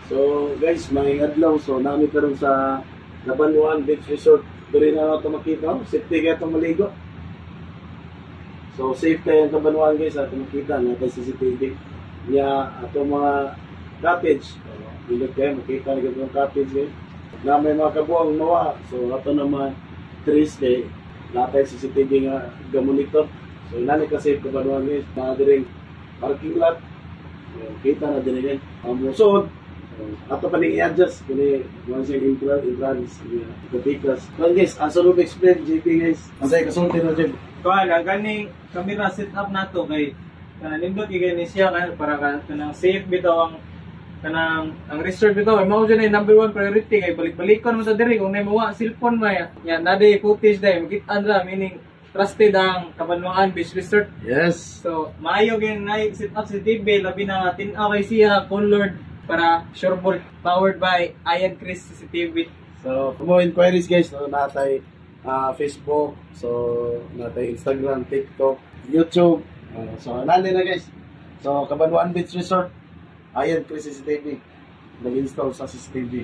So guys, may adlaw. So namin karon sa Nabanwan Beach Resort. Diri na nato makita. Safety kaya itong maligo. So safe kayo ang Nabanwan guys. Ato makita natin sa CCTV. Niya ato mga cottage. Bilog kayo, makita na itong cottage guys. Na may mga kabuang mawa. So ato naman trees kay natay CCTV nga gamonitor. So inani kasi Nabanwan guys. Na diring parking lot. Kita na din yan. Musod. Ato pa ning i-adjust kini once yung entrance the because. Well guys, as I explain JP guys. Asay kasulti na JP. Kuan ang ganing camera setup nato kay kanang nindot gani siya para kanang safe bitaw ang resort bitaw ay mao jud number 1 priority kay balik-balikon mo ta diri kung nay mawa cellphone may nya naday footage day makita ra meaning trusted ang Kabanwaan Beach Resort. Yes. So maayo gyud na setup si TV labi na tin-aw kay siya colored para sureball powered by Ian Chris CCTV. So kung mo inquiries guys, so natay Facebook, so natay Instagram, TikTok, YouTube. So nani na guys. So Kabanwaan Beach Resort, Ian Chris CCTV. Nag-install sa CCTV.